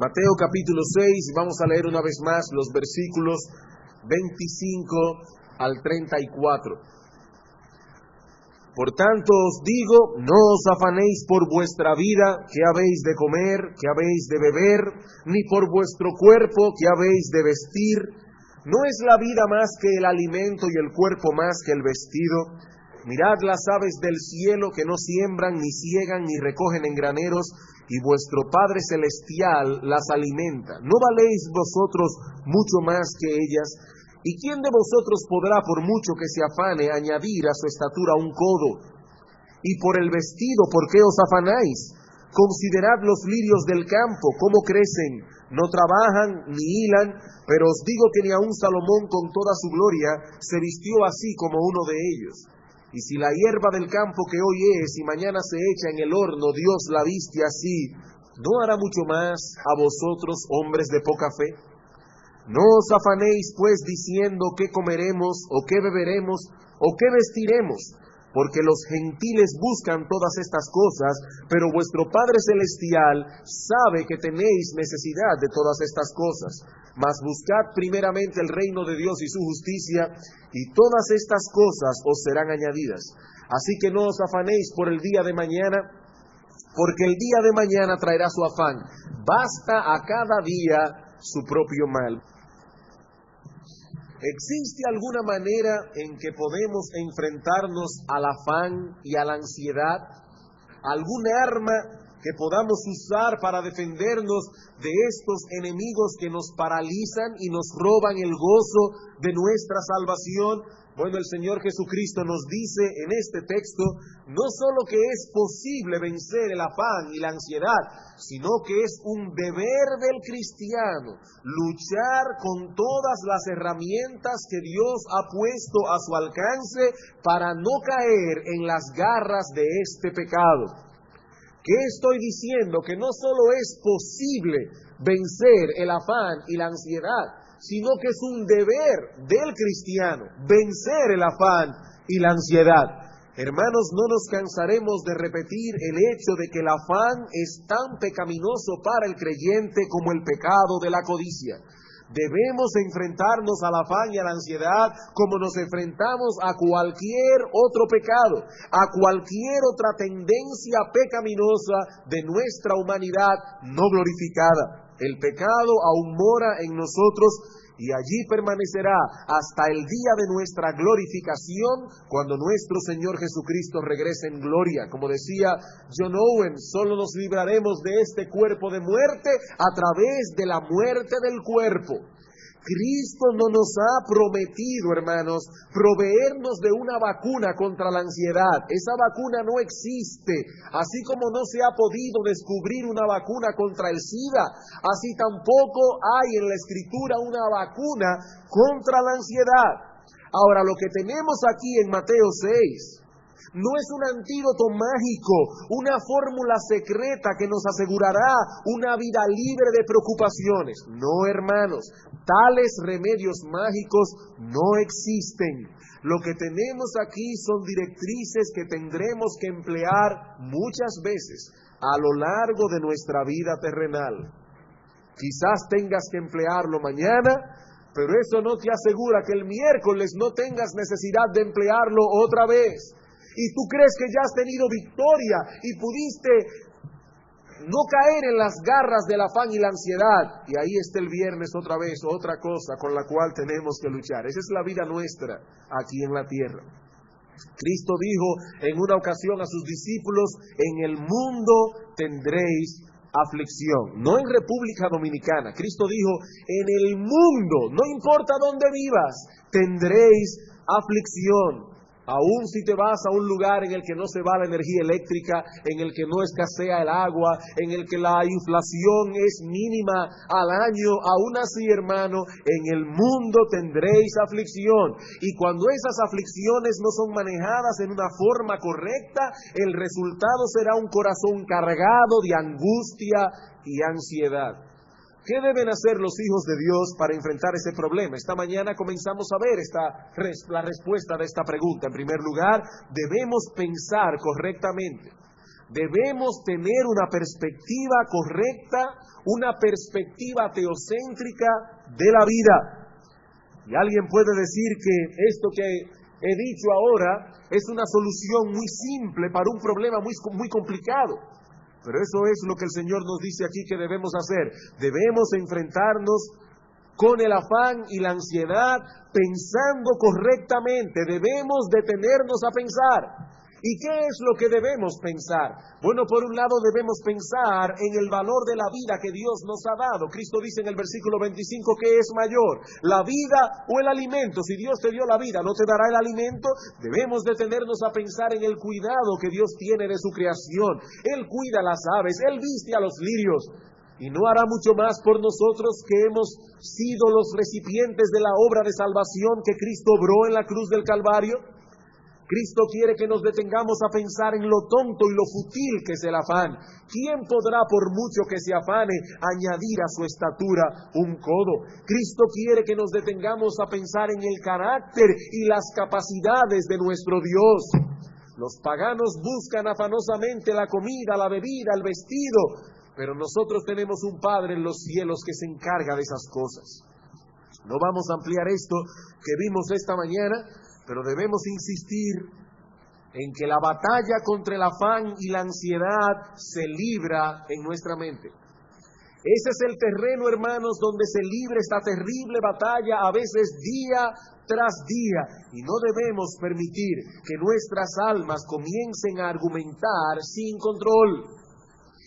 Mateo capítulo 6, vamos a leer una vez más los versículos 25 al 34. Por tanto os digo, no os afanéis por vuestra vida, qué habéis de comer, qué habéis de beber, ni por vuestro cuerpo, qué habéis de vestir. ¿No es la vida más que el alimento y el cuerpo más que el vestido? Mirad las aves del cielo que no siembran, ni ciegan, ni recogen en graneros, y vuestro Padre Celestial las alimenta. ¿No valéis vosotros mucho más que ellas? ¿Y quién de vosotros podrá, por mucho que se afane, añadir a su estatura un codo? Y por el vestido, ¿por qué os afanáis? Considerad los lirios del campo, cómo crecen, no trabajan ni hilan, pero os digo que ni aun Salomón con toda su gloria se vistió así como uno de ellos. Y si la hierba del campo que hoy es y mañana se echa en el horno, Dios la viste así, ¿no hará mucho más a vosotros, hombres de poca fe? No os afanéis pues diciendo qué comeremos, o qué beberemos, o qué vestiremos, porque los gentiles buscan todas estas cosas, pero vuestro Padre Celestial sabe que tenéis necesidad de todas estas cosas. Mas buscad primeramente el reino de Dios y su justicia, y todas estas cosas os serán añadidas. Así que no os afanéis por el día de mañana, porque el día de mañana traerá su afán. Basta a cada día su propio mal. ¿Existe alguna manera en que podemos enfrentarnos al afán y a la ansiedad? ¿Algún arma que podamos usar para defendernos de estos enemigos que nos paralizan y nos roban el gozo de nuestra salvación? Bueno, el Señor Jesucristo nos dice en este texto no solo que es posible vencer el afán y la ansiedad, sino que es un deber del cristiano luchar con todas las herramientas que Dios ha puesto a su alcance para no caer en las garras de este pecado. ¿Qué estoy diciendo? Que no solo es posible vencer el afán y la ansiedad, sino que es un deber del cristiano vencer el afán y la ansiedad. Hermanos, no nos cansaremos de repetir el hecho de que el afán es tan pecaminoso para el creyente como el pecado de la codicia. Debemos enfrentarnos al afán y a la ansiedad como nos enfrentamos a cualquier otro pecado, a cualquier otra tendencia pecaminosa de nuestra humanidad no glorificada. El pecado aún mora en nosotros y allí permanecerá hasta el día de nuestra glorificación, cuando nuestro Señor Jesucristo regrese en gloria. Como decía John Owen, solo nos libraremos de este cuerpo de muerte a través de la muerte del cuerpo. Cristo no nos ha prometido, hermanos, proveernos de una vacuna contra la ansiedad. Esa vacuna no existe, así como no se ha podido descubrir una vacuna contra el SIDA, así tampoco hay en la Escritura una vacuna contra la ansiedad. Ahora, lo que tenemos aquí en Mateo 6 no es un antídoto mágico, una fórmula secreta que nos asegurará una vida libre de preocupaciones. No, hermanos, tales remedios mágicos no existen. Lo que tenemos aquí son directrices que tendremos que emplear muchas veces a lo largo de nuestra vida terrenal. Quizás tengas que emplearlo mañana, pero eso no te asegura que el miércoles no tengas necesidad de emplearlo otra vez. Y tú crees que ya has tenido victoria y pudiste no caer en las garras del afán y la ansiedad. Y ahí está el viernes otra vez, otra cosa con la cual tenemos que luchar. Esa es la vida nuestra aquí en la tierra. Cristo dijo en una ocasión a sus discípulos, en el mundo tendréis aflicción. No en República Dominicana. Cristo dijo, en el mundo, no importa dónde vivas, tendréis aflicción. Aún si te vas a un lugar en el que no se va la energía eléctrica, en el que no escasea el agua, en el que la inflación es mínima al año, aún así, hermano, en el mundo tendréis aflicción. Y cuando esas aflicciones no son manejadas en una forma correcta, el resultado será un corazón cargado de angustia y ansiedad. ¿Qué deben hacer los hijos de Dios para enfrentar ese problema? Esta mañana comenzamos a ver la respuesta de esta pregunta. En primer lugar, debemos pensar correctamente. Debemos tener una perspectiva correcta, una perspectiva teocéntrica de la vida. Y alguien puede decir que esto que he dicho ahora es una solución muy simple para un problema muy complicado. Pero eso es lo que el Señor nos dice aquí que debemos hacer. Debemos enfrentarnos con el afán y la ansiedad pensando correctamente. Debemos detenernos a pensar. ¿Y qué es lo que debemos pensar? Bueno, por un lado debemos pensar en el valor de la vida que Dios nos ha dado. Cristo dice en el versículo 25 que es mayor, la vida o el alimento. Si Dios te dio la vida, ¿no te dará el alimento? Debemos detenernos a pensar en el cuidado que Dios tiene de su creación. Él cuida las aves, Él viste a los lirios. ¿Y no hará mucho más por nosotros que hemos sido los recipientes de la obra de salvación que Cristo obró en la cruz del Calvario? Cristo quiere que nos detengamos a pensar en lo tonto y lo fútil que es el afán. ¿Quién podrá, por mucho que se afane, añadir a su estatura un codo? Cristo quiere que nos detengamos a pensar en el carácter y las capacidades de nuestro Dios. Los paganos buscan afanosamente la comida, la bebida, el vestido, pero nosotros tenemos un Padre en los cielos que se encarga de esas cosas. No vamos a ampliar esto que vimos esta mañana, pero debemos insistir en que la batalla contra el afán y la ansiedad se libra en nuestra mente. Ese es el terreno, hermanos, donde se libra esta terrible batalla, a veces día tras día, y no debemos permitir que nuestras almas comiencen a argumentar sin control.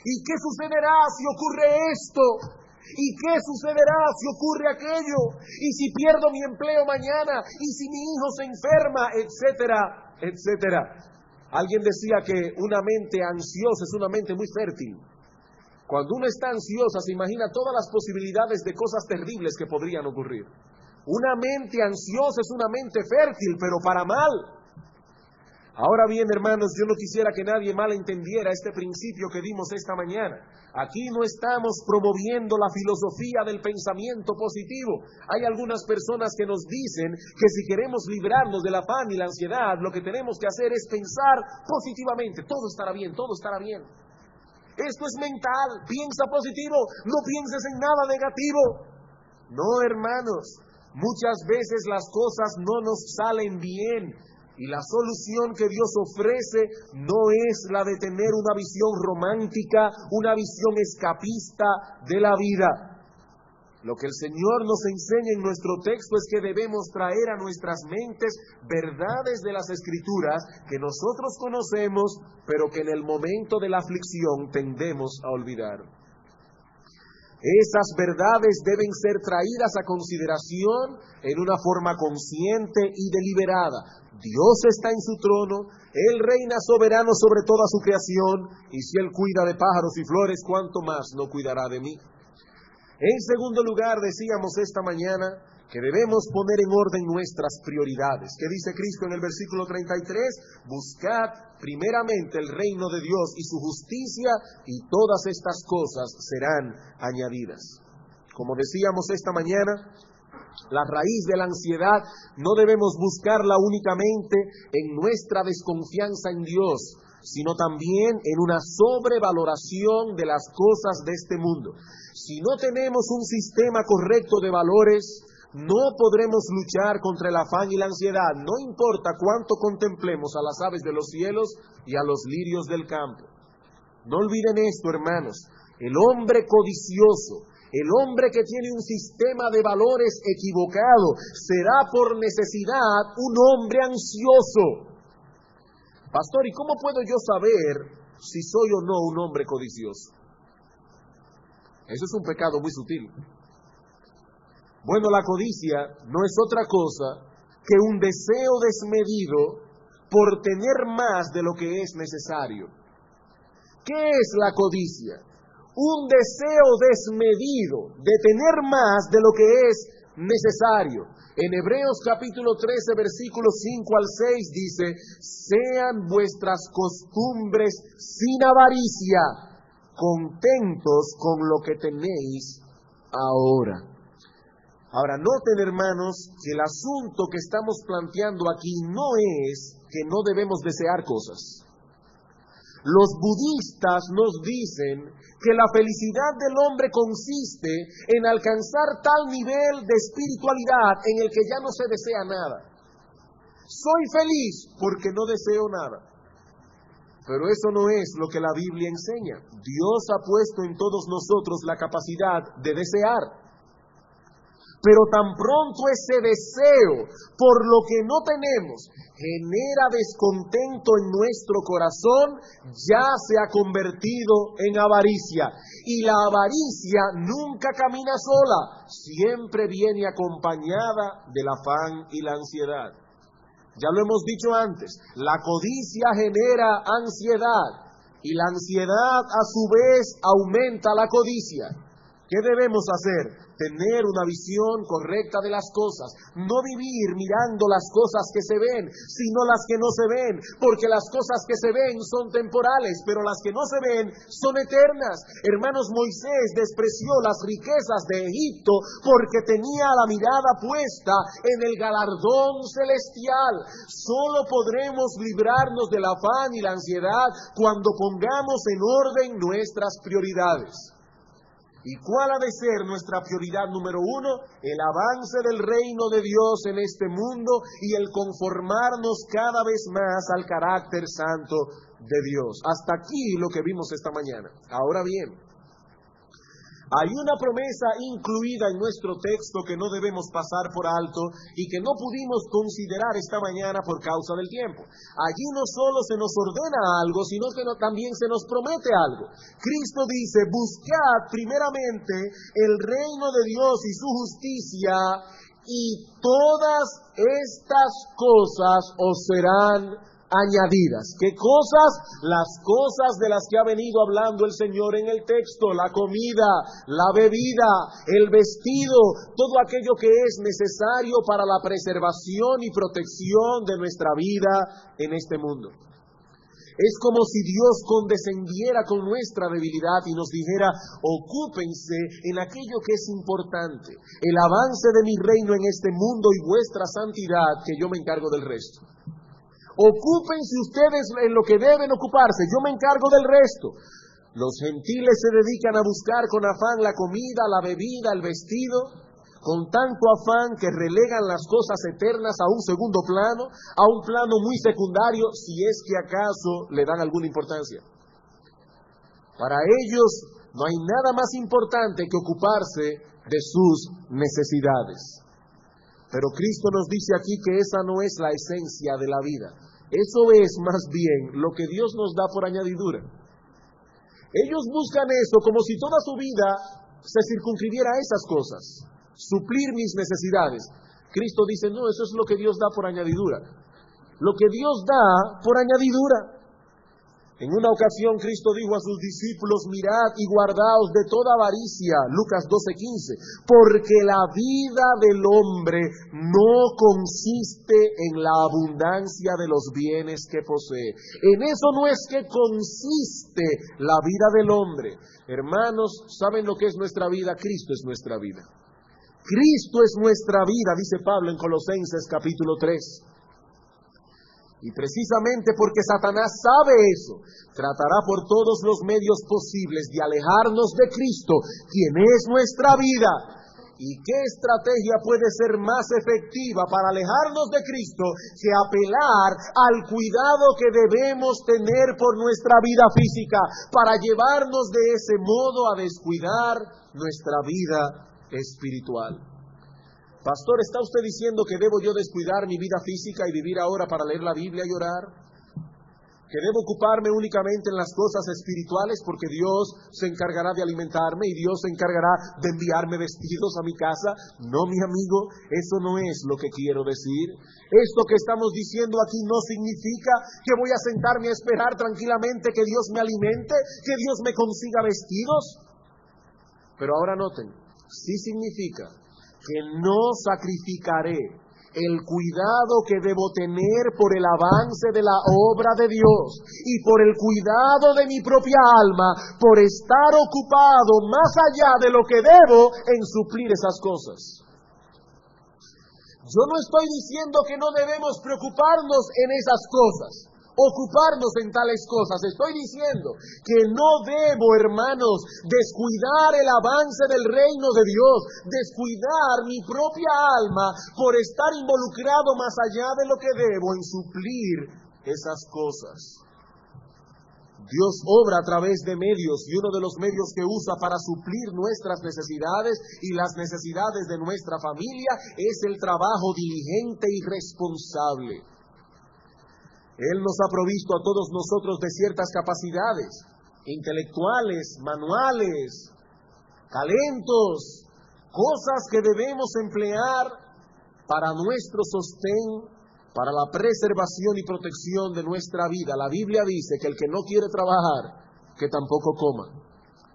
¿Y qué sucederá si ocurre esto? ¿Y qué sucederá si ocurre aquello? ¿Y si pierdo mi empleo mañana? ¿Y si mi hijo se enferma? Etcétera, etcétera. Alguien decía que una mente ansiosa es una mente muy fértil. Cuando uno está ansiosa se imagina todas las posibilidades de cosas terribles que podrían ocurrir. Una mente ansiosa es una mente fértil, pero para mal. Ahora bien, hermanos, yo no quisiera que nadie malentendiera este principio que dimos esta mañana. Aquí no estamos promoviendo la filosofía del pensamiento positivo. Hay algunas personas que nos dicen que si queremos librarnos del afán y la ansiedad, lo que tenemos que hacer es pensar positivamente. Todo estará bien, todo estará bien. Esto es mental, piensa positivo, no pienses en nada negativo. No, hermanos, muchas veces las cosas no nos salen bien. Y la solución que Dios ofrece no es la de tener una visión romántica, una visión escapista de la vida. Lo que el Señor nos enseña en nuestro texto es que debemos traer a nuestras mentes verdades de las Escrituras que nosotros conocemos, pero que en el momento de la aflicción tendemos a olvidar. Esas verdades deben ser traídas a consideración en una forma consciente y deliberada. Dios está en su trono, Él reina soberano sobre toda su creación, y si Él cuida de pájaros y flores, ¿cuánto más no cuidará de mí? En segundo lugar, decíamos esta mañana que debemos poner en orden nuestras prioridades. ¿Qué dice Cristo en el versículo 33? Buscad primeramente el reino de Dios y su justicia, y todas estas cosas serán añadidas. Como decíamos esta mañana, la raíz de la ansiedad no debemos buscarla únicamente en nuestra desconfianza en Dios, sino también en una sobrevaloración de las cosas de este mundo. Si no tenemos un sistema correcto de valores, no podremos luchar contra el afán y la ansiedad, no importa cuánto contemplemos a las aves de los cielos y a los lirios del campo. No olviden esto, hermanos, el hombre codicioso, el hombre que tiene un sistema de valores equivocado, será por necesidad un hombre ansioso. Pastor, ¿y cómo puedo yo saber si soy o no un hombre codicioso? Eso es un pecado muy sutil. Bueno, la codicia no es otra cosa que un deseo desmedido por tener más de lo que es necesario. ¿Qué es la codicia? Un deseo desmedido de tener más de lo que es necesario. En Hebreos capítulo 13, versículos 5 al 6 dice: sean vuestras costumbres sin avaricia, contentos con lo que tenéis ahora. Ahora, noten, hermanos, que el asunto que estamos planteando aquí no es que no debemos desear cosas. Los budistas nos dicen que la felicidad del hombre consiste en alcanzar tal nivel de espiritualidad en el que ya no se desea nada. Soy feliz porque no deseo nada. Pero eso no es lo que la Biblia enseña. Dios ha puesto en todos nosotros la capacidad de desear. Pero tan pronto ese deseo por lo que no tenemos genera descontento en nuestro corazón, ya se ha convertido en avaricia. Y la avaricia nunca camina sola, siempre viene acompañada del afán y la ansiedad. Ya lo hemos dicho antes, la codicia genera ansiedad y la ansiedad a su vez aumenta la codicia. ¿Qué debemos hacer? Tener una visión correcta de las cosas, no vivir mirando las cosas que se ven, sino las que no se ven, porque las cosas que se ven son temporales, pero las que no se ven son eternas. Hermanos, Moisés despreció las riquezas de Egipto porque tenía la mirada puesta en el galardón celestial. Solo podremos librarnos del afán y la ansiedad cuando pongamos en orden nuestras prioridades. ¿Y cuál ha de ser nuestra prioridad número uno? El avance del reino de Dios en este mundo y el conformarnos cada vez más al carácter santo de Dios. Hasta aquí lo que vimos esta mañana. Ahora bien, hay una promesa incluida en nuestro texto que no debemos pasar por alto y que no pudimos considerar esta mañana por causa del tiempo. Allí no solo se nos ordena algo, sino que también se nos promete algo. Cristo dice, buscad primeramente el reino de Dios y su justicia, y todas estas cosas os serán añadidas. ¿Qué cosas? Las cosas de las que ha venido hablando el Señor en el texto: la comida, la bebida, el vestido, todo aquello que es necesario para la preservación y protección de nuestra vida en este mundo. Es como si Dios condescendiera con nuestra debilidad y nos dijera: ocúpense en aquello que es importante, el avance de mi reino en este mundo y vuestra santidad, que yo me encargo del resto. Ocúpense ustedes en lo que deben ocuparse, yo me encargo del resto. Los gentiles se dedican a buscar con afán la comida, la bebida, el vestido, con tanto afán que relegan las cosas eternas a un segundo plano, a un plano muy secundario, si es que acaso le dan alguna importancia. Para ellos no hay nada más importante que ocuparse de sus necesidades. Pero Cristo nos dice aquí que esa no es la esencia de la vida. Eso es más bien lo que Dios nos da por añadidura. Ellos buscan eso como si toda su vida se circunscribiera a esas cosas, suplir mis necesidades. Cristo dice, no, eso es lo que Dios da por añadidura. Lo que Dios da por añadidura. En una ocasión Cristo dijo a sus discípulos: mirad y guardaos de toda avaricia, Lucas 12:15, porque la vida del hombre no consiste en la abundancia de los bienes que posee. En eso no es que consiste la vida del hombre. Hermanos, ¿saben lo que es nuestra vida? Cristo es nuestra vida. Cristo es nuestra vida, dice Pablo en Colosenses capítulo 3. Y precisamente porque Satanás sabe eso, tratará por todos los medios posibles de alejarnos de Cristo, quien es nuestra vida. ¿Y qué estrategia puede ser más efectiva para alejarnos de Cristo que apelar al cuidado que debemos tener por nuestra vida física, para llevarnos de ese modo a descuidar nuestra vida espiritual? Pastor, ¿está usted diciendo que debo yo descuidar mi vida física y vivir ahora para leer la Biblia y orar? ¿Que debo ocuparme únicamente en las cosas espirituales porque Dios se encargará de alimentarme y Dios se encargará de enviarme vestidos a mi casa? No, mi amigo, eso no es lo que quiero decir. Esto que estamos diciendo aquí no significa que voy a sentarme a esperar tranquilamente que Dios me alimente, que Dios me consiga vestidos. Pero ahora noten, sí significa que no sacrificaré el cuidado que debo tener por el avance de la obra de Dios y por el cuidado de mi propia alma, por estar ocupado más allá de lo que debo en suplir esas cosas. Yo no estoy diciendo que no debemos preocuparnos en esas cosas. ocuparnos en tales cosas. Estoy diciendo que no debo, hermanos, descuidar el avance del reino de Dios, descuidar mi propia alma por estar involucrado más allá de lo que debo en suplir esas cosas. Dios obra a través de medios, y uno de los medios que usa para suplir nuestras necesidades y las necesidades de nuestra familia es el trabajo diligente y responsable. Él nos ha provisto a todos nosotros de ciertas capacidades intelectuales, manuales, talentos, cosas que debemos emplear para nuestro sostén, para la preservación y protección de nuestra vida. La Biblia dice que el que no quiere trabajar, que tampoco coma,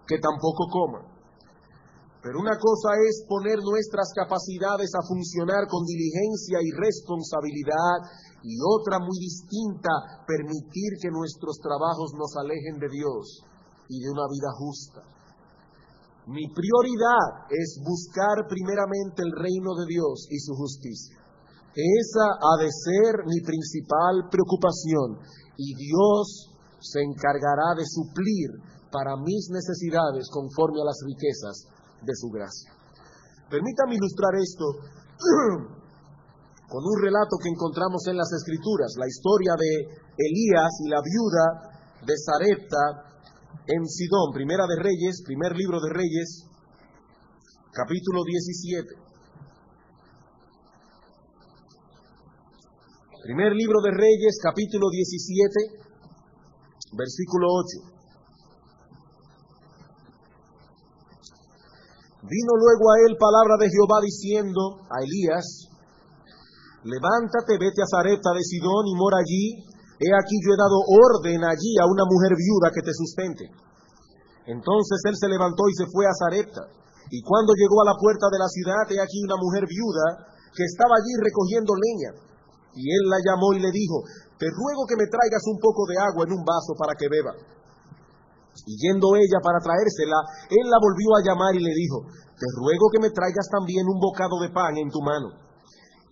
que tampoco coma. Pero una cosa es poner nuestras capacidades a funcionar con diligencia y responsabilidad, y otra muy distinta, permitir que nuestros trabajos nos alejen de Dios y de una vida justa. Mi prioridad es buscar primeramente el reino de Dios y su justicia. Esa ha de ser mi principal preocupación, y Dios se encargará de suplir para mis necesidades conforme a las riquezas de su gracia. Permítame ilustrar esto con un relato que encontramos en las Escrituras, la historia de Elías y la viuda de Sarepta en Sidón. Primera de Reyes, primer libro de Reyes, capítulo 17. Primer libro de Reyes, capítulo 17, versículo 8. Vino luego a él palabra de Jehová diciendo a Elías: levántate, vete a Sarepta de Sidón y mora allí. He aquí yo he dado orden allí a una mujer viuda que te sustente. Entonces él se levantó y se fue a Sarepta. Y cuando llegó a la puerta de la ciudad, he aquí una mujer viuda que estaba allí recogiendo leña. Y él la llamó y le dijo: te ruego que me traigas un poco de agua en un vaso para que beba. Y yendo ella para traérsela, él la volvió a llamar y le dijo: te ruego que me traigas también un bocado de pan en tu mano.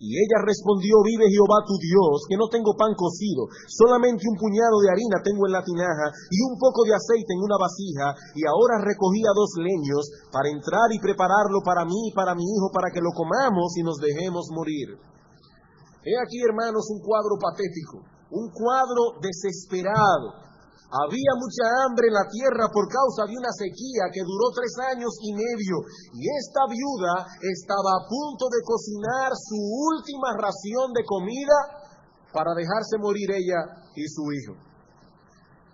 Y ella respondió: vive Jehová tu Dios, que no tengo pan cocido, solamente un puñado de harina tengo en la tinaja y un poco de aceite en una vasija, y ahora recogía 2 leños para entrar y prepararlo para mí y para mi hijo, para que lo comamos y nos dejemos morir. He aquí, hermanos, un cuadro patético, un cuadro desesperado. Había mucha hambre en la tierra por causa de una sequía que duró 3 años y medio, y esta viuda estaba a punto de cocinar su última ración de comida para dejarse morir ella y su hijo.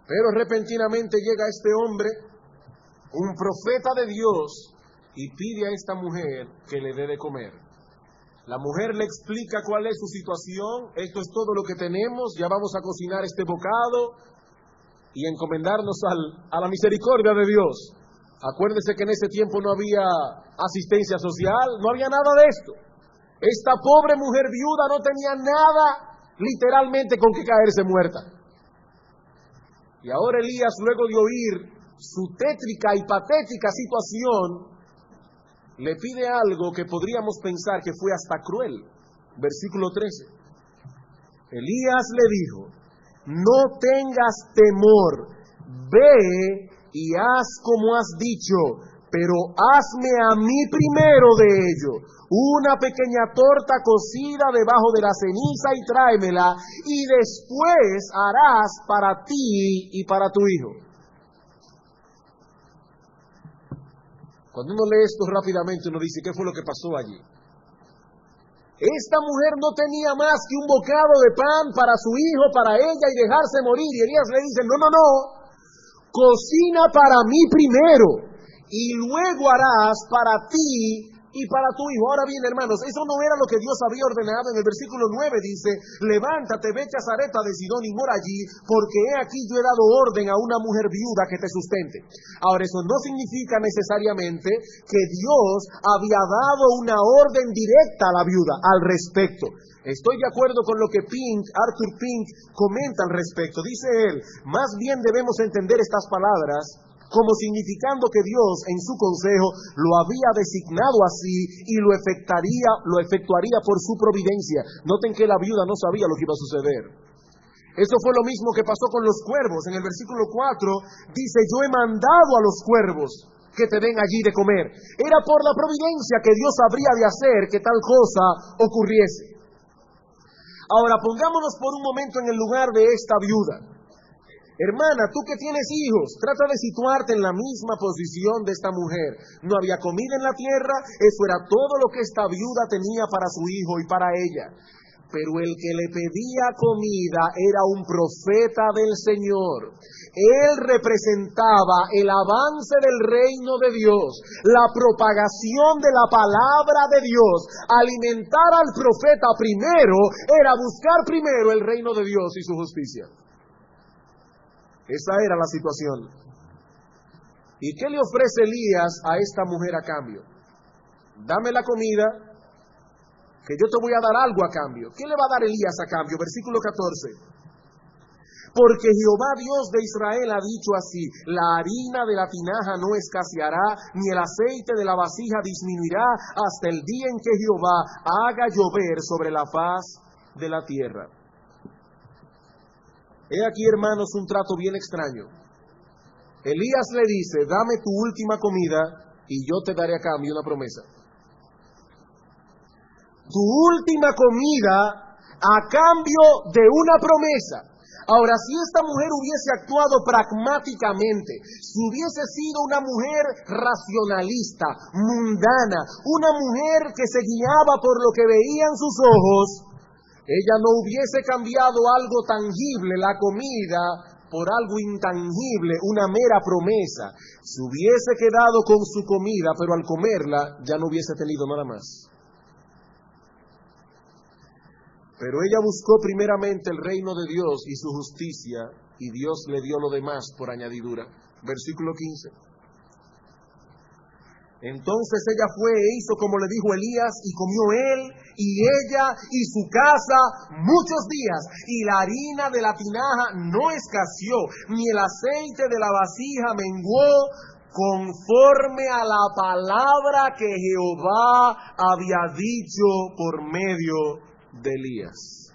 Pero repentinamente llega este hombre, un profeta de Dios, y pide a esta mujer que le dé de comer. La mujer le explica cuál es su situación: esto es todo lo que tenemos, ya vamos a cocinar este bocado y encomendarnos a la misericordia de Dios. Acuérdese que en ese tiempo no había asistencia social, no había nada de esto. Esta pobre mujer viuda no tenía nada, literalmente, con que caerse muerta. Y ahora Elías, luego de oír su tétrica y patética situación, le pide algo que podríamos pensar que fue hasta cruel. Versículo 13. Elías le dijo: no tengas temor, ve y haz como has dicho, pero hazme a mí primero de ello una pequeña torta cocida debajo de la ceniza y tráemela, y después harás para ti y para tu hijo. Cuando uno lee esto rápidamente, uno dice: ¿qué fue lo que pasó allí? Esta mujer no tenía más que un bocado de pan para su hijo, para ella, y dejarse morir. Y Elías le dice: no, cocina para mí primero, y luego harás para ti y para tu hijo. Ahora bien, hermanos, eso no era lo que Dios había ordenado. En el versículo 9 dice: levántate, vete a Sarepta de Sidón y mora allí, porque he aquí yo he dado orden a una mujer viuda que te sustente. Ahora, eso no significa necesariamente que Dios había dado una orden directa a la viuda al respecto. Estoy de acuerdo con lo que Arthur Pink comenta al respecto. Dice él: más bien debemos entender estas palabras como significando que Dios en su consejo lo había designado así y lo efectuaría por su providencia. Noten que la viuda no sabía lo que iba a suceder. Eso fue lo mismo que pasó con los cuervos. En el versículo 4 dice, yo he mandado a los cuervos que te den allí de comer. Era por la providencia que Dios habría de hacer que tal cosa ocurriese. Ahora pongámonos por un momento en el lugar de esta viuda. Hermana, tú que tienes hijos, trata de situarte en la misma posición de esta mujer. No había comida en la tierra, eso era todo lo que esta viuda tenía para su hijo y para ella. Pero el que le pedía comida era un profeta del Señor. Él representaba el avance del reino de Dios, la propagación de la palabra de Dios. Alimentar al profeta primero era buscar primero el reino de Dios y su justicia. Esa era la situación. ¿Y qué le ofrece Elías a esta mujer a cambio? Dame la comida, que yo te voy a dar algo a cambio. ¿Qué le va a dar Elías a cambio? Versículo 14. Porque Jehová Dios de Israel ha dicho así, la harina de la tinaja no escaseará, ni el aceite de la vasija disminuirá, hasta el día en que Jehová haga llover sobre la faz de la tierra. He aquí, hermanos, un trato bien extraño. Elías le dice, dame tu última comida y yo te daré a cambio una promesa. Tu última comida a cambio de una promesa. Ahora, si esta mujer hubiese actuado pragmáticamente, si hubiese sido una mujer racionalista, mundana, una mujer que se guiaba por lo que veían sus ojos, ella no hubiese cambiado algo tangible, la comida, por algo intangible, una mera promesa. Se hubiese quedado con su comida, pero al comerla ya no hubiese tenido nada más. Pero ella buscó primeramente el reino de Dios y su justicia, y Dios le dio lo demás por añadidura. Versículo 15. Entonces ella fue e hizo como le dijo Elías, y comió él y ella y su casa muchos días, y la harina de la tinaja no escaseó, ni el aceite de la vasija menguó, conforme a la palabra que Jehová había dicho por medio de Elías.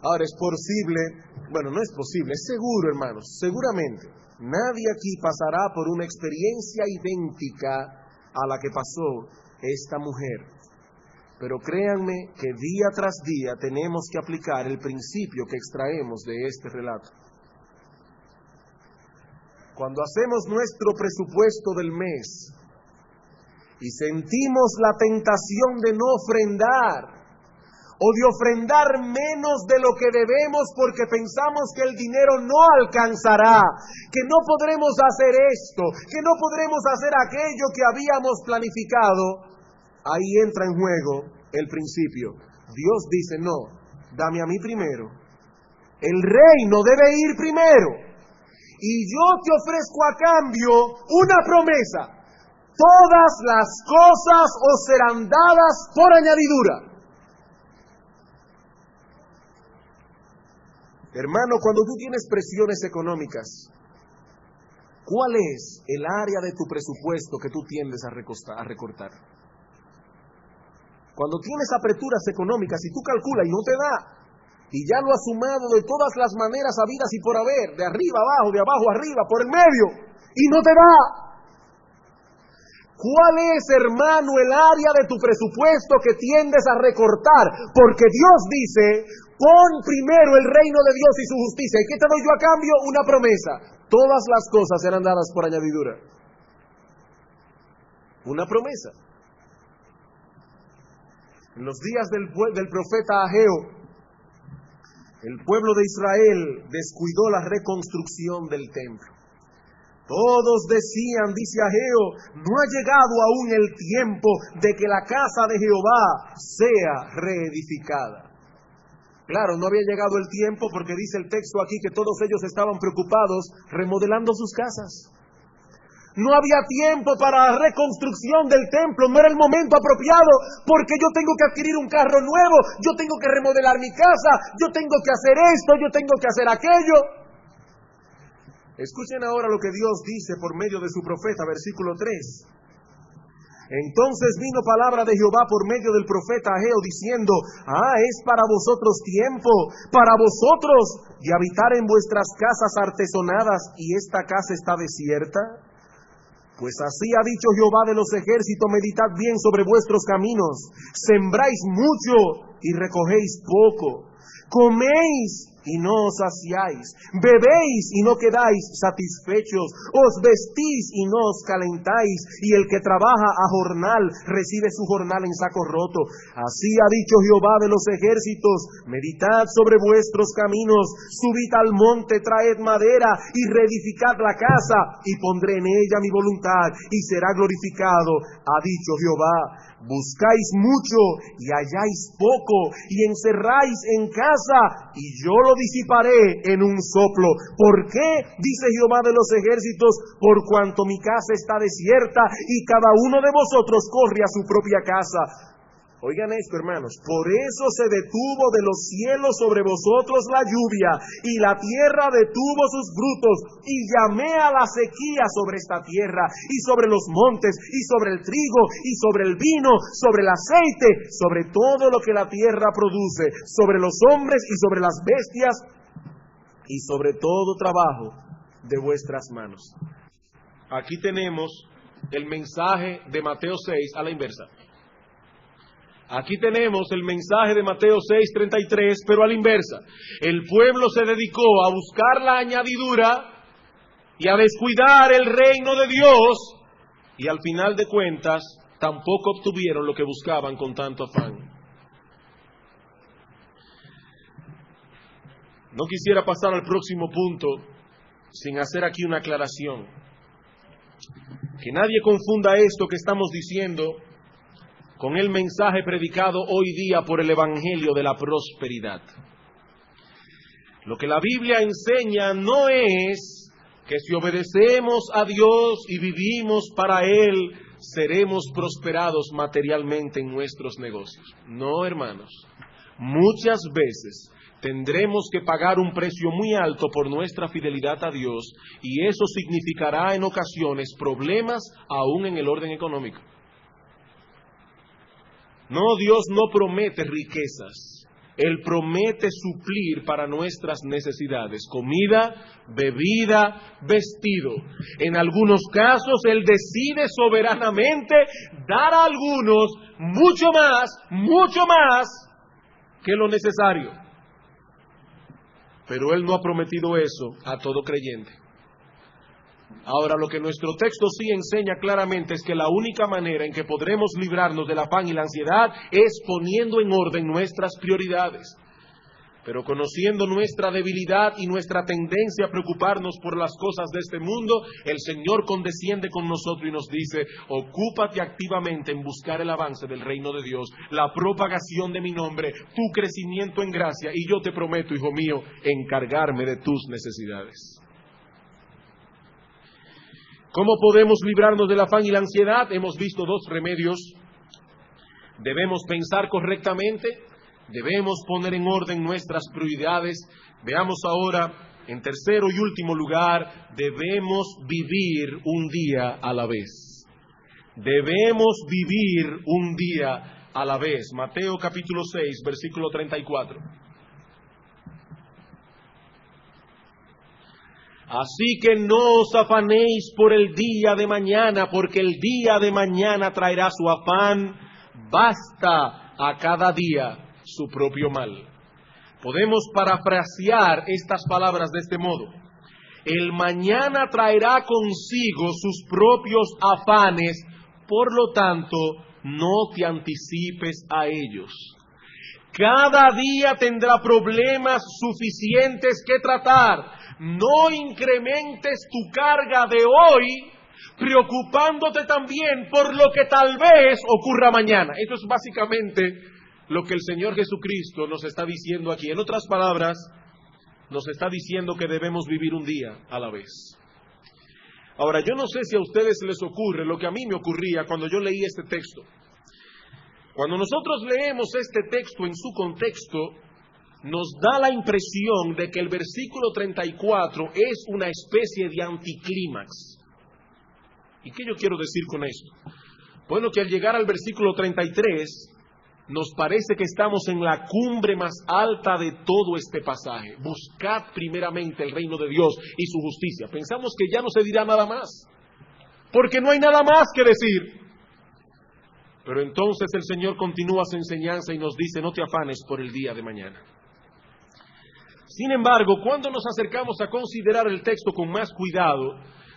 Ahora es posible, bueno, no es posible, es seguro, hermanos, seguramente nadie aquí pasará por una experiencia idéntica a la que pasó esta mujer. Pero créanme que día tras día tenemos que aplicar el principio que extraemos de este relato. Cuando hacemos nuestro presupuesto del mes y sentimos la tentación de no ofrendar, o de ofrendar menos de lo que debemos porque pensamos que el dinero no alcanzará, que no podremos hacer esto, que no podremos hacer aquello que habíamos planificado, ahí entra en juego el principio. Dios dice, no, dame a mí primero. El reino debe ir primero. Y yo te ofrezco a cambio una promesa. Todas las cosas os serán dadas por añadidura. Hermano, cuando tú tienes presiones económicas, ¿cuál es el área de tu presupuesto que tú tiendes a recortar? Cuando tienes apreturas económicas y tú calculas y no te da, y ya lo has sumado de todas las maneras habidas y por haber, de arriba abajo, de abajo arriba, por el medio, y no te da. ¿Cuál es, hermano, el área de tu presupuesto que tiendes a recortar? Porque Dios dice, pon primero el reino de Dios y su justicia. ¿Y qué te doy yo a cambio? Una promesa. Todas las cosas serán dadas por añadidura. Una promesa. En los días del profeta Ageo, el pueblo de Israel descuidó la reconstrucción del templo. Todos decían, dice Ageo, no ha llegado aún el tiempo de que la casa de Jehová sea reedificada. Claro, no había llegado el tiempo porque dice el texto aquí que todos ellos estaban preocupados remodelando sus casas. No había tiempo para la reconstrucción del templo, no era el momento apropiado porque yo tengo que adquirir un carro nuevo, yo tengo que remodelar mi casa, yo tengo que hacer esto, yo tengo que hacer aquello. Escuchen ahora lo que Dios dice por medio de su profeta, versículo 3. Entonces vino palabra de Jehová por medio del profeta Ageo, diciendo: es para vosotros tiempo, para vosotros, de habitar en vuestras casas artesonadas, y esta casa está desierta. Pues así ha dicho Jehová de los ejércitos: meditad bien sobre vuestros caminos, sembráis mucho y recogéis poco, coméis y no os saciáis, bebéis y no quedáis satisfechos, os vestís y no os calentáis, y el que trabaja a jornal recibe su jornal en saco roto. Así ha dicho Jehová de los ejércitos: meditad sobre vuestros caminos, subid al monte, traed madera y reedificad la casa, y pondré en ella mi voluntad, y será glorificado, ha dicho Jehová. Buscáis mucho y halláis poco, y encerráis en casa, y yo lo disiparé en un soplo. ¿Por qué? Dice Jehová de los ejércitos: por cuanto mi casa está desierta, y cada uno de vosotros corre a su propia casa. Oigan esto, hermanos: por eso se detuvo de los cielos sobre vosotros la lluvia, y la tierra detuvo sus frutos, y llamé a la sequía sobre esta tierra, y sobre los montes, y sobre el trigo, y sobre el vino, sobre el aceite, sobre todo lo que la tierra produce, sobre los hombres y sobre las bestias, y sobre todo trabajo de vuestras manos. Aquí tenemos el mensaje de Mateo 6 a la inversa. Aquí tenemos el mensaje de Mateo 6:33, pero a la inversa. El pueblo se dedicó a buscar la añadidura y a descuidar el reino de Dios, y al final de cuentas tampoco obtuvieron lo que buscaban con tanto afán. No quisiera pasar al próximo punto sin hacer aquí una aclaración. Que nadie confunda esto que estamos diciendo con el mensaje predicado hoy día por el Evangelio de la prosperidad. Lo que la Biblia enseña no es que si obedecemos a Dios y vivimos para Él, seremos prosperados materialmente en nuestros negocios. No, hermanos. Muchas veces tendremos que pagar un precio muy alto por nuestra fidelidad a Dios, y eso significará en ocasiones problemas aún en el orden económico. No, Dios no promete riquezas. Él promete suplir para nuestras necesidades: comida, bebida, vestido. En algunos casos, Él decide soberanamente dar a algunos mucho más que lo necesario. Pero Él no ha prometido eso a todo creyente. Ahora, lo que nuestro texto sí enseña claramente es que la única manera en que podremos librarnos del afán y la ansiedad es poniendo en orden nuestras prioridades. Pero conociendo nuestra debilidad y nuestra tendencia a preocuparnos por las cosas de este mundo, el Señor condesciende con nosotros y nos dice: ocúpate activamente en buscar el avance del reino de Dios, la propagación de mi nombre, tu crecimiento en gracia, y yo te prometo, hijo mío, encargarme de tus necesidades. ¿Cómo podemos librarnos del afán y la ansiedad? Hemos visto dos remedios. Debemos pensar correctamente, debemos poner en orden nuestras prioridades. Veamos ahora, en tercero y último lugar, debemos vivir un día a la vez. Debemos vivir un día a la vez. Mateo capítulo 6, versículo 34. Así que no os afanéis por el día de mañana, porque el día de mañana traerá su afán. Basta a cada día su propio mal. Podemos parafrasear estas palabras de este modo: el mañana traerá consigo sus propios afanes, por lo tanto, no te anticipes a ellos. Cada día tendrá problemas suficientes que tratar. No incrementes tu carga de hoy, preocupándote también por lo que tal vez ocurra mañana. Eso es básicamente lo que el Señor Jesucristo nos está diciendo aquí. En otras palabras, nos está diciendo que debemos vivir un día a la vez. Ahora, yo no sé si a ustedes les ocurre lo que a mí me ocurría cuando yo leí este texto. Cuando nosotros leemos este texto en su contexto, nos da la impresión de que el versículo 34 es una especie de anticlímax. ¿Y qué yo quiero decir con esto? Bueno, que al llegar al versículo 33, nos parece que estamos en la cumbre más alta de todo este pasaje. Buscad primeramente el reino de Dios y su justicia. Pensamos que ya no se dirá nada más, porque no hay nada más que decir. Pero entonces el Señor continúa su enseñanza y nos dice: no te afanes por el día de mañana. Sin embargo, cuando nos acercamos a considerar el texto con más cuidado,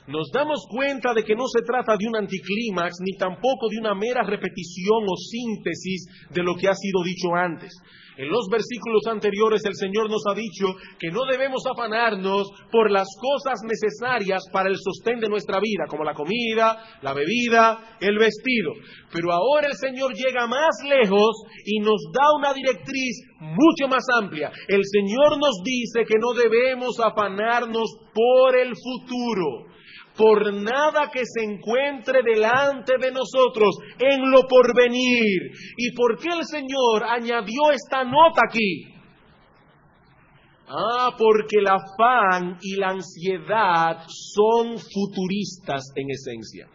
nos damos cuenta de que no se trata de un anticlímax, ni tampoco de una mera repetición o síntesis de lo que ha sido dicho antes. En los versículos anteriores el Señor nos ha dicho que no debemos afanarnos por las cosas necesarias para el sostén de nuestra vida, como la comida, la bebida, el vestido. Pero ahora el Señor llega más lejos y nos da una directriz mucho más amplia. El Señor nos dice que no debemos afanarnos por el futuro, por nada que se encuentre delante de nosotros en lo porvenir. ¿Y por qué el Señor añadió esta nota aquí? Porque el afán y la ansiedad son futuristas en esencia.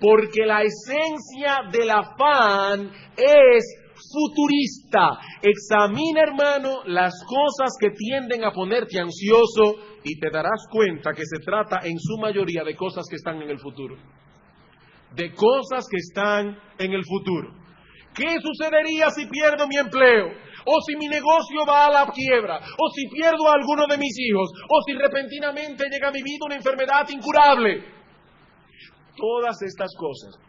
Porque la esencia del afán es futurista. Examina, hermano, las cosas que tienden a ponerte ansioso y te darás cuenta que se trata en su mayoría de cosas que están en el futuro. De cosas que están en el futuro. ¿Qué sucedería si pierdo mi empleo? O si mi negocio va a la quiebra, o si pierdo a alguno de mis hijos, o si repentinamente llega a mi vida una enfermedad incurable. Todas estas cosas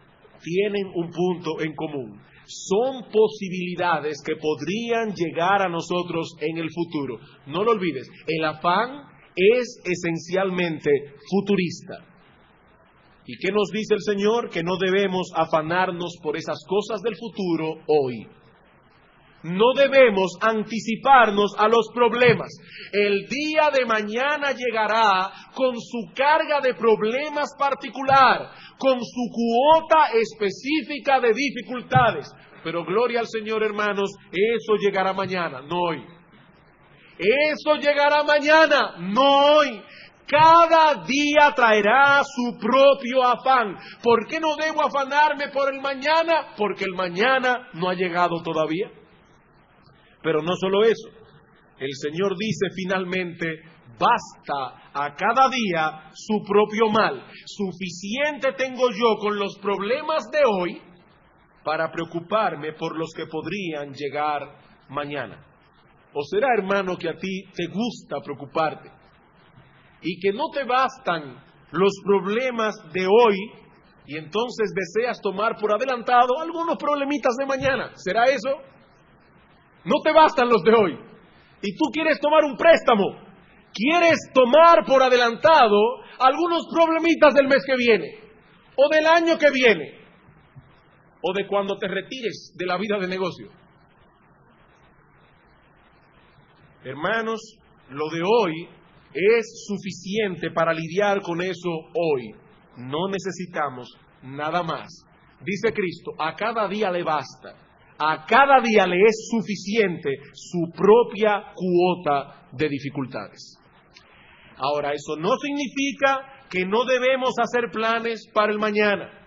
tienen un punto en común. Son posibilidades que podrían llegar a nosotros en el futuro. No lo olvides, el afán es esencialmente futurista. ¿Y qué nos dice el Señor? Que no debemos afanarnos por esas cosas del futuro hoy. No debemos anticiparnos a los problemas. El día de mañana llegará con su carga de problemas particular, con su cuota específica de dificultades. Pero gloria al Señor, hermanos, eso llegará mañana, no hoy. Eso llegará mañana, no hoy. Cada día traerá su propio afán. ¿Por qué no debo afanarme por el mañana? Porque el mañana no ha llegado todavía. Pero no solo eso, el Señor dice finalmente: basta a cada día su propio mal. Suficiente tengo yo con los problemas de hoy para preocuparme por los que podrían llegar mañana. ¿O será, hermano, que a ti te gusta preocuparte y que no te bastan los problemas de hoy y entonces deseas tomar por adelantado algunos problemitas de mañana? ¿Será eso? No te bastan los de hoy y tú quieres tomar un préstamo, quieres tomar por adelantado algunos problemitas del mes que viene, o del año que viene, o de cuando te retires de la vida de negocio. Hermanos, lo de hoy es suficiente para lidiar con eso hoy. No necesitamos nada más. Dice Cristo: a cada día le basta. A cada día le es suficiente su propia cuota de dificultades. Ahora, eso no significa que no debemos hacer planes para el mañana.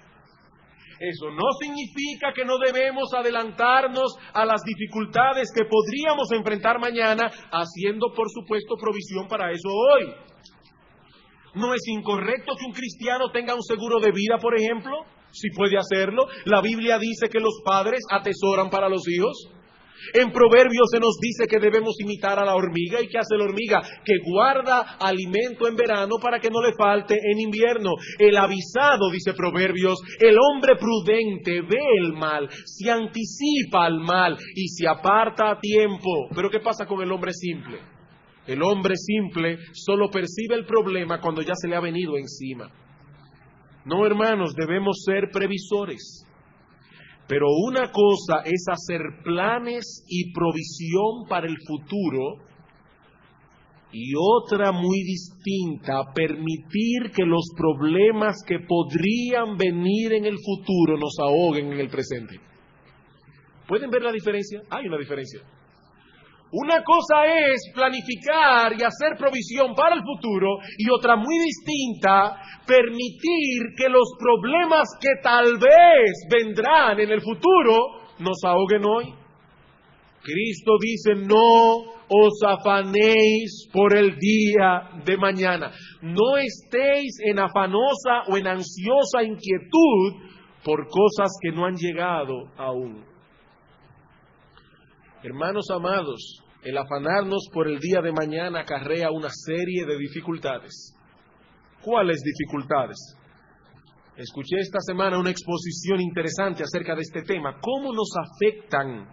Eso no significa que no debemos adelantarnos a las dificultades que podríamos enfrentar mañana, haciendo, por supuesto, provisión para eso hoy. ¿No es incorrecto que un cristiano tenga un seguro de vida, por ejemplo? Si puede hacerlo. La Biblia dice que los padres atesoran para los hijos. En Proverbios se nos dice que debemos imitar a la hormiga. ¿Y qué hace la hormiga? Que guarda alimento en verano para que no le falte en invierno. El avisado, dice Proverbios, el hombre prudente ve el mal, se anticipa al mal y se aparta a tiempo. Pero ¿qué pasa con el hombre simple? El hombre simple solo percibe el problema cuando ya se le ha venido encima. No, hermanos, debemos ser previsores. Pero una cosa es hacer planes y provisión para el futuro, y otra muy distinta, permitir que los problemas que podrían venir en el futuro nos ahoguen en el presente. ¿Pueden ver la diferencia? Hay una diferencia. Una cosa es planificar y hacer provisión para el futuro, y otra muy distinta, permitir que los problemas que tal vez vendrán en el futuro nos ahoguen hoy. Cristo dice: no os afanéis por el día de mañana. No estéis en afanosa o en ansiosa inquietud por cosas que no han llegado aún. Hermanos amados, el afanarnos por el día de mañana acarrea una serie de dificultades. ¿Cuáles dificultades? Escuché esta semana una exposición interesante acerca de este tema. ¿Cómo nos afectan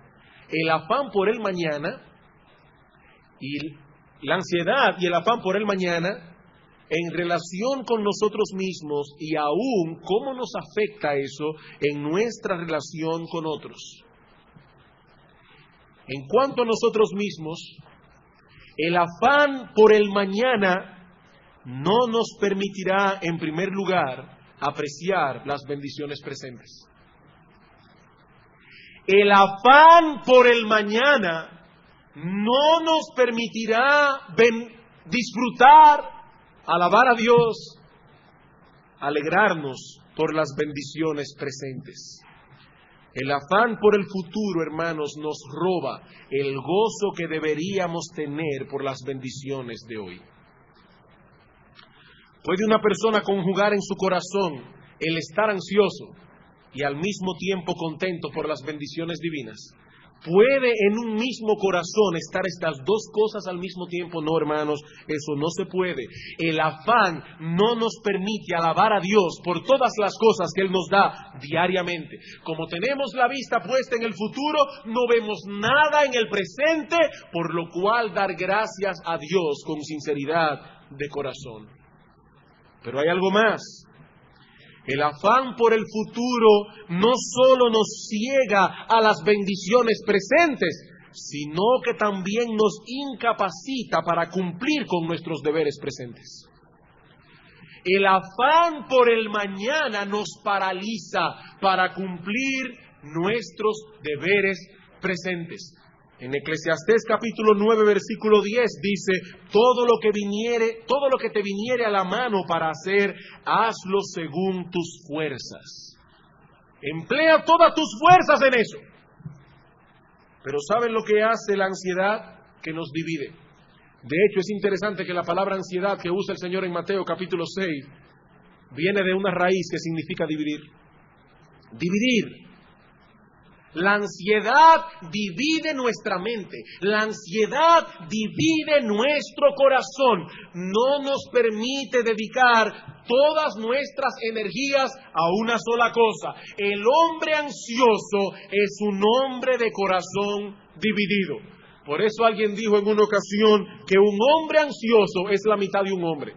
el afán por el mañana y la ansiedad y el afán por el mañana en relación con nosotros mismos, y aún cómo nos afecta eso en nuestra relación con otros? En cuanto a nosotros mismos, el afán por el mañana no nos permitirá, en primer lugar, apreciar las bendiciones presentes. El afán por el mañana no nos permitirá disfrutar, alabar a Dios, alegrarnos por las bendiciones presentes. El afán por el futuro, hermanos, nos roba el gozo que deberíamos tener por las bendiciones de hoy. ¿Puede una persona conjugar en su corazón el estar ansioso y al mismo tiempo contento por las bendiciones divinas? ¿Puede en un mismo corazón estar estas dos cosas al mismo tiempo? No, hermanos, eso no se puede. El afán no nos permite alabar a Dios por todas las cosas que Él nos da diariamente. Como tenemos la vista puesta en el futuro, no vemos nada en el presente, por lo cual dar gracias a Dios con sinceridad de corazón. Pero hay algo más. El afán por el futuro no solo nos ciega a las bendiciones presentes, sino que también nos incapacita para cumplir con nuestros deberes presentes. El afán por el mañana nos paraliza para cumplir nuestros deberes presentes. En Eclesiastés capítulo 9, versículo 10 dice: todo lo que te viniere a la mano para hacer, hazlo según tus fuerzas. Emplea todas tus fuerzas en eso. Pero ¿saben lo que hace la ansiedad? Que nos divide. De hecho, es interesante que la palabra ansiedad que usa el Señor en Mateo capítulo 6 viene de una raíz que significa dividir. Dividir. La ansiedad divide nuestra mente, la ansiedad divide nuestro corazón, no nos permite dedicar todas nuestras energías a una sola cosa. El hombre ansioso es un hombre de corazón dividido. Por eso alguien dijo en una ocasión que un hombre ansioso es la mitad de un hombre.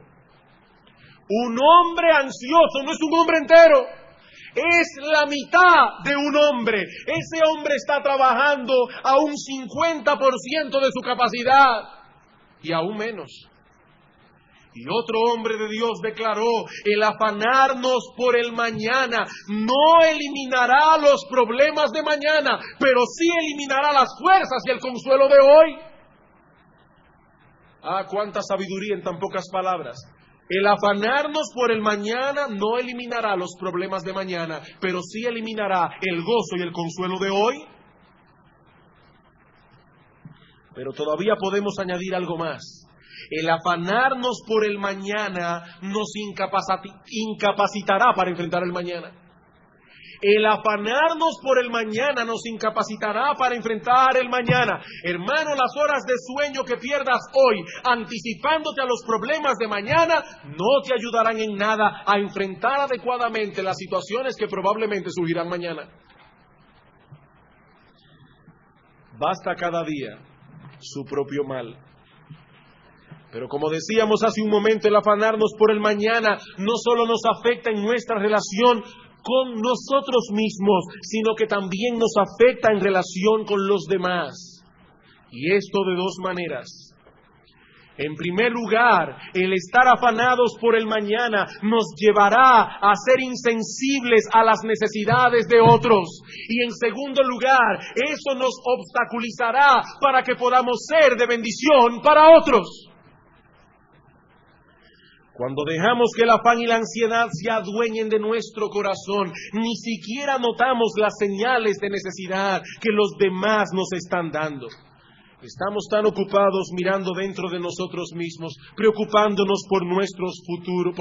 Un hombre ansioso no es un hombre entero. Es la mitad de un hombre. Ese hombre está trabajando a un 50% de su capacidad y aún menos. Y otro hombre de Dios declaró: el afanarnos por el mañana no eliminará los problemas de mañana, pero sí eliminará las fuerzas y el consuelo de hoy. Ah, cuánta sabiduría en tan pocas palabras. El afanarnos por el mañana no eliminará los problemas de mañana, pero sí eliminará el gozo y el consuelo de hoy. Pero todavía podemos añadir algo más. El afanarnos por el mañana nos incapacitará para enfrentar el mañana. El afanarnos por el mañana nos incapacitará para enfrentar el mañana. Hermano, las horas de sueño que pierdas hoy, anticipándote a los problemas de mañana, no te ayudarán en nada a enfrentar adecuadamente las situaciones que probablemente surgirán mañana. Basta cada día su propio mal. Pero como decíamos hace un momento, el afanarnos por el mañana no solo nos afecta en nuestra relación con nosotros mismos, sino que también nos afecta en relación con los demás. Y esto de dos maneras. En primer lugar, el estar afanados por el mañana nos llevará a ser insensibles a las necesidades de otros. Y en segundo lugar, eso nos obstaculizará para que podamos ser de bendición para otros. Cuando dejamos que el afán y la ansiedad se adueñen de nuestro corazón, ni siquiera notamos las señales de necesidad que los demás nos están dando. Estamos tan ocupados mirando dentro de nosotros mismos, preocupándonos por nuestro futuro,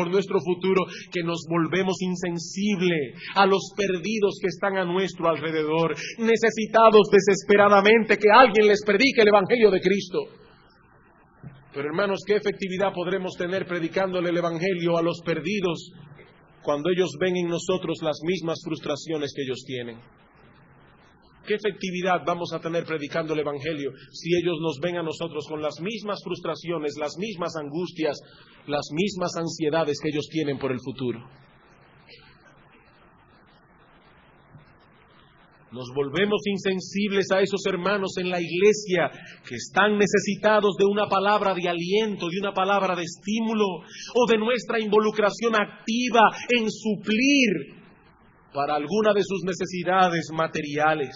que nos volvemos insensibles a los perdidos que están a nuestro alrededor, necesitados desesperadamente que alguien les predique el Evangelio de Cristo. Pero hermanos, ¿qué efectividad podremos tener predicándole el Evangelio a los perdidos cuando ellos ven en nosotros las mismas frustraciones que ellos tienen? ¿Qué efectividad vamos a tener predicando el Evangelio si ellos nos ven a nosotros con las mismas frustraciones, las mismas angustias, las mismas ansiedades que ellos tienen por el futuro? Nos volvemos insensibles a esos hermanos en la iglesia que están necesitados de una palabra de aliento, de una palabra de estímulo o de nuestra involucración activa en suplir para alguna de sus necesidades materiales.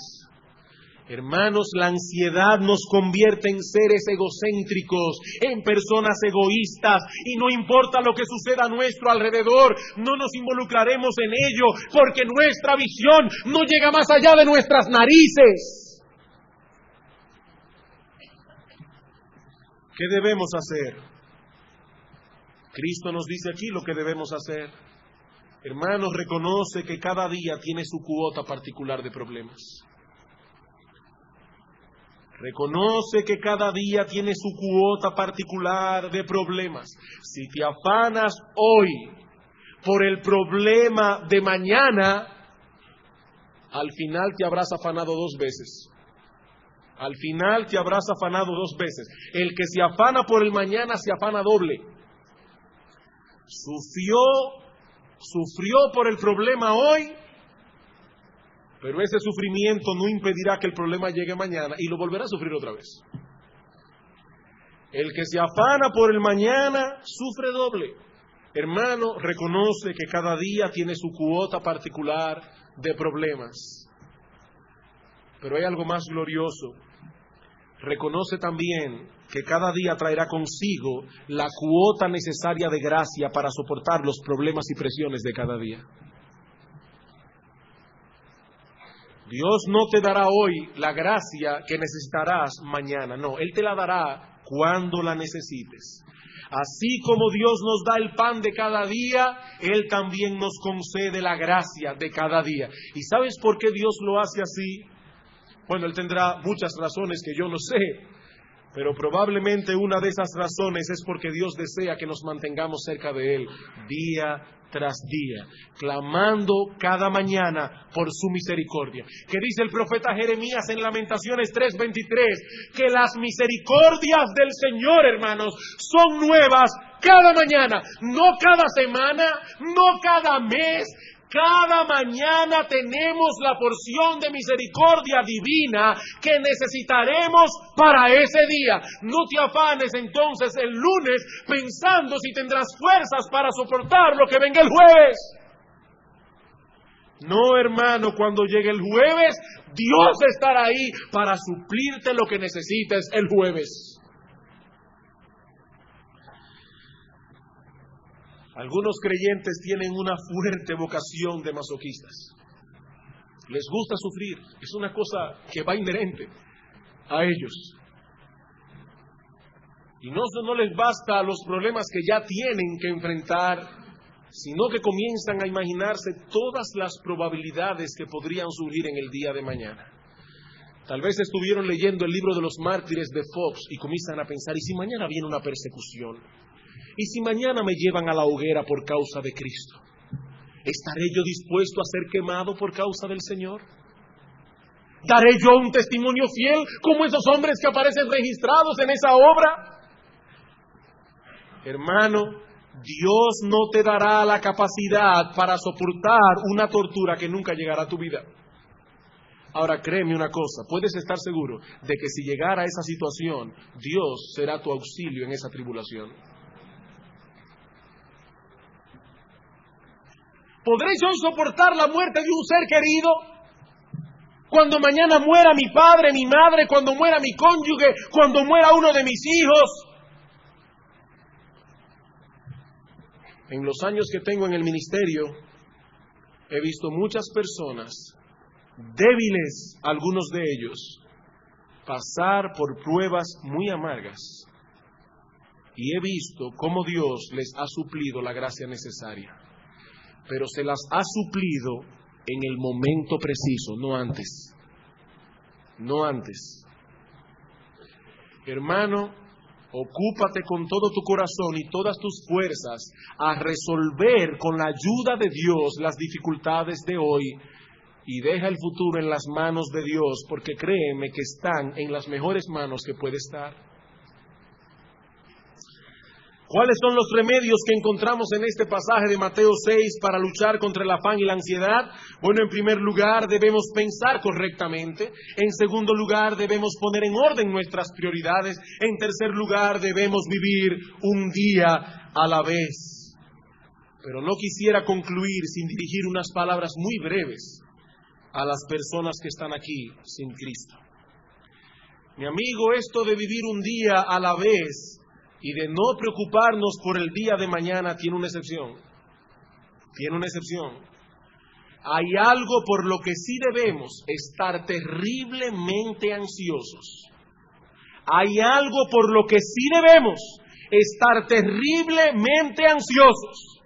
Hermanos, la ansiedad nos convierte en seres egocéntricos, en personas egoístas, y no importa lo que suceda a nuestro alrededor, no nos involucraremos en ello, porque nuestra visión no llega más allá de nuestras narices. ¿Qué debemos hacer? Cristo nos dice aquí lo que debemos hacer. Hermanos, reconoce que cada día tiene su cuota particular de problemas. Reconoce que cada día tiene su cuota particular de problemas. Si te afanas hoy por el problema de mañana, al final te habrás afanado 2 veces. Al final te habrás afanado 2 veces. El que se afana por el mañana se afana doble. Sufrió por el problema hoy, pero ese sufrimiento no impedirá que el problema llegue mañana y lo volverá a sufrir otra vez. El que se afana por el mañana sufre doble. Hermano, reconoce que cada día tiene su cuota particular de problemas. Pero hay algo más glorioso. Reconoce también que cada día traerá consigo la cuota necesaria de gracia para soportar los problemas y presiones de cada día. Dios no te dará hoy la gracia que necesitarás mañana, no, Él te la dará cuando la necesites. Así como Dios nos da el pan de cada día, Él también nos concede la gracia de cada día. ¿Y sabes por qué Dios lo hace así? Bueno, Él tendrá muchas razones que yo no sé, pero probablemente una de esas razones es porque Dios desea que nos mantengamos cerca de Él día tras día, clamando cada mañana por su misericordia. Que dice el profeta Jeremías en Lamentaciones 3:23, que las misericordias del Señor, hermanos, son nuevas cada mañana, no cada semana, no cada mes. Cada mañana tenemos la porción de misericordia divina que necesitaremos para ese día. No te afanes entonces el lunes pensando si tendrás fuerzas para soportar lo que venga el jueves. No, hermano, cuando llegue el jueves, Dios estará ahí para suplirte lo que necesites el jueves. Algunos creyentes tienen una fuerte vocación de masoquistas. Les gusta sufrir. Es una cosa que va inherente a ellos. Y no les basta los problemas que ya tienen que enfrentar, sino que comienzan a imaginarse todas las probabilidades que podrían surgir en el día de mañana. Tal vez estuvieron leyendo el libro de los mártires de Fox y comienzan a pensar, ¿y si mañana viene una persecución? ¿Y si mañana me llevan a la hoguera por causa de Cristo? ¿Estaré yo dispuesto a ser quemado por causa del Señor? ¿Daré yo un testimonio fiel como esos hombres que aparecen registrados en esa obra? Hermano, Dios no te dará la capacidad para soportar una tortura que nunca llegará a tu vida. Ahora créeme una cosa, puedes estar seguro de que si llegara a esa situación, Dios será tu auxilio en esa tribulación. ¿Podré yo soportar la muerte de un ser querido? Cuando mañana muera mi padre, mi madre, cuando muera mi cónyuge, cuando muera uno de mis hijos. En los años que tengo en el ministerio, he visto muchas personas, débiles algunos de ellos, pasar por pruebas muy amargas. Y he visto cómo Dios les ha suplido la gracia necesaria. Pero se las ha suplido en el momento preciso, no antes. No antes. Hermano, ocúpate con todo tu corazón y todas tus fuerzas a resolver con la ayuda de Dios las dificultades de hoy y deja el futuro en las manos de Dios, porque créeme que están en las mejores manos que puede estar. ¿Cuáles son los remedios que encontramos en este pasaje de Mateo 6 para luchar contra el afán y la ansiedad? Bueno, en primer lugar, debemos pensar correctamente. En segundo lugar, debemos poner en orden nuestras prioridades. En tercer lugar, debemos vivir un día a la vez. Pero no quisiera concluir sin dirigir unas palabras muy breves a las personas que están aquí sin Cristo. Mi amigo, esto de vivir un día a la vez y de no preocuparnos por el día de mañana tiene una excepción. Tiene una excepción. Hay algo por lo que sí debemos estar terriblemente ansiosos. Hay algo por lo que sí debemos estar terriblemente ansiosos.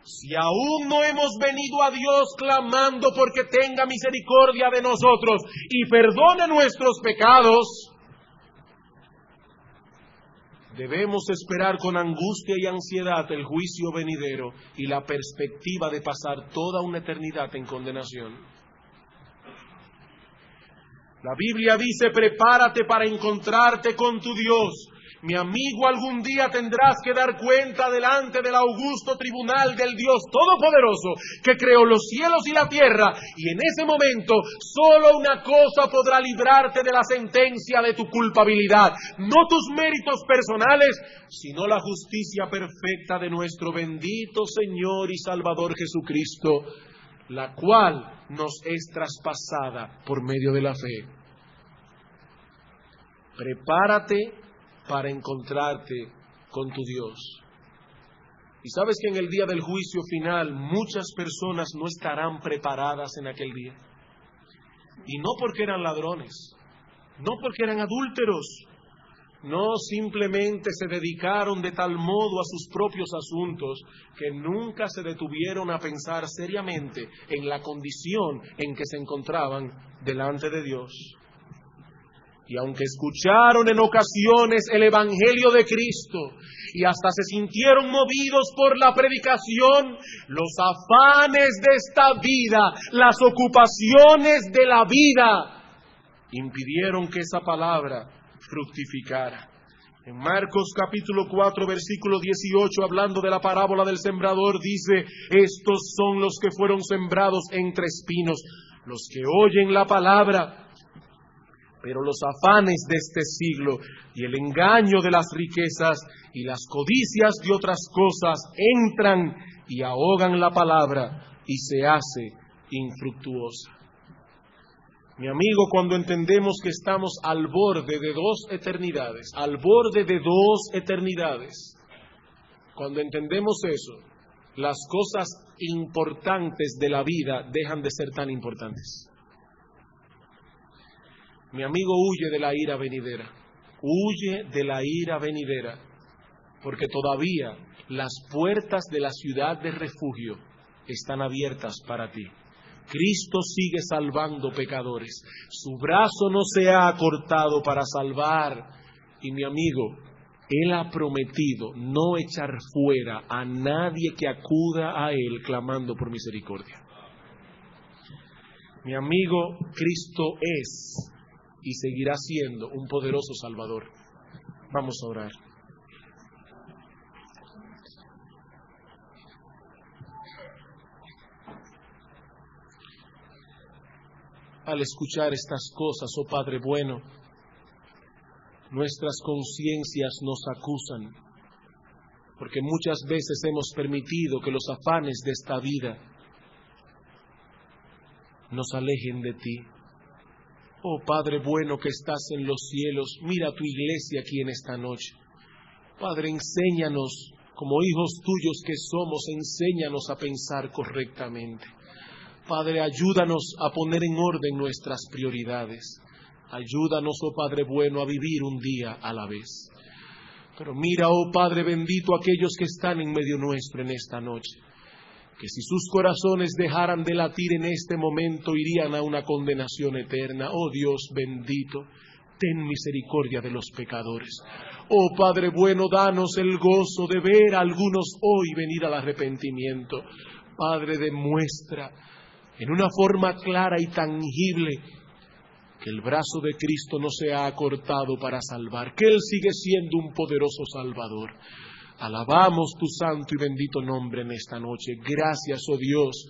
Si aún no hemos venido a Dios clamando porque tenga misericordia de nosotros y perdone nuestros pecados, debemos esperar con angustia y ansiedad el juicio venidero y la perspectiva de pasar toda una eternidad en condenación. La Biblia dice, prepárate para encontrarte con tu Dios. Mi amigo, algún día tendrás que dar cuenta delante del augusto tribunal del Dios Todopoderoso que creó los cielos y la tierra, y en ese momento solo una cosa podrá librarte de la sentencia de tu culpabilidad, no tus méritos personales, sino la justicia perfecta de nuestro bendito Señor y Salvador Jesucristo, la cual nos es traspasada por medio de la fe. Prepárate para encontrarte con tu Dios. Y sabes que en el día del juicio final muchas personas no estarán preparadas en aquel día. Y no porque eran ladrones, no porque eran adúlteros, no, simplemente se dedicaron de tal modo a sus propios asuntos que nunca se detuvieron a pensar seriamente en la condición en que se encontraban delante de Dios. Y aunque escucharon en ocasiones el Evangelio de Cristo y hasta se sintieron movidos por la predicación, los afanes de esta vida, las ocupaciones de la vida, impidieron que esa palabra fructificara. En Marcos capítulo 4, versículo 18, hablando de la parábola del sembrador, dice, estos son los que fueron sembrados entre espinos, los que oyen la palabra, pero los afanes de este siglo y el engaño de las riquezas y las codicias de otras cosas entran y ahogan la palabra y se hace infructuosa. Mi amigo, cuando entendemos que estamos al borde de dos eternidades, cuando entendemos eso, las cosas importantes de la vida dejan de ser tan importantes. Mi amigo, huye de la ira venidera, porque todavía las puertas de la ciudad de refugio están abiertas para ti. Cristo sigue salvando pecadores, su brazo no se ha acortado para salvar, y mi amigo, Él ha prometido no echar fuera a nadie que acuda a Él clamando por misericordia. Mi amigo, Cristo es y seguirá siendo un poderoso Salvador. Vamos a orar. al escuchar estas cosas, oh Padre bueno, nuestras conciencias nos acusan, porque muchas veces hemos permitido que los afanes de esta vida nos alejen de ti. Oh Padre bueno que estás en los cielos, mira tu iglesia aquí en esta noche. Padre, enséñanos, como hijos tuyos que somos, enséñanos a pensar correctamente. Padre, ayúdanos a poner en orden nuestras prioridades. Ayúdanos, oh Padre bueno, a vivir un día a la vez. Pero mira, oh Padre bendito, aquellos que están en medio nuestro en esta noche, que si sus corazones dejaran de latir en este momento, irían a una condenación eterna. Oh Dios bendito, ten misericordia de los pecadores. Oh Padre bueno, danos el gozo de ver a algunos hoy venir al arrepentimiento. Padre, demuestra en una forma clara y tangible que el brazo de Cristo no se ha acortado para salvar, que Él sigue siendo un poderoso Salvador. Alabamos tu santo y bendito nombre en esta noche. Gracias, oh Dios,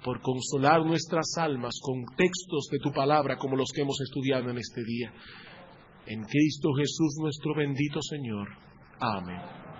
por consolar nuestras almas con textos de tu palabra como los que hemos estudiado en este día. En Cristo Jesús nuestro bendito Señor. Amén.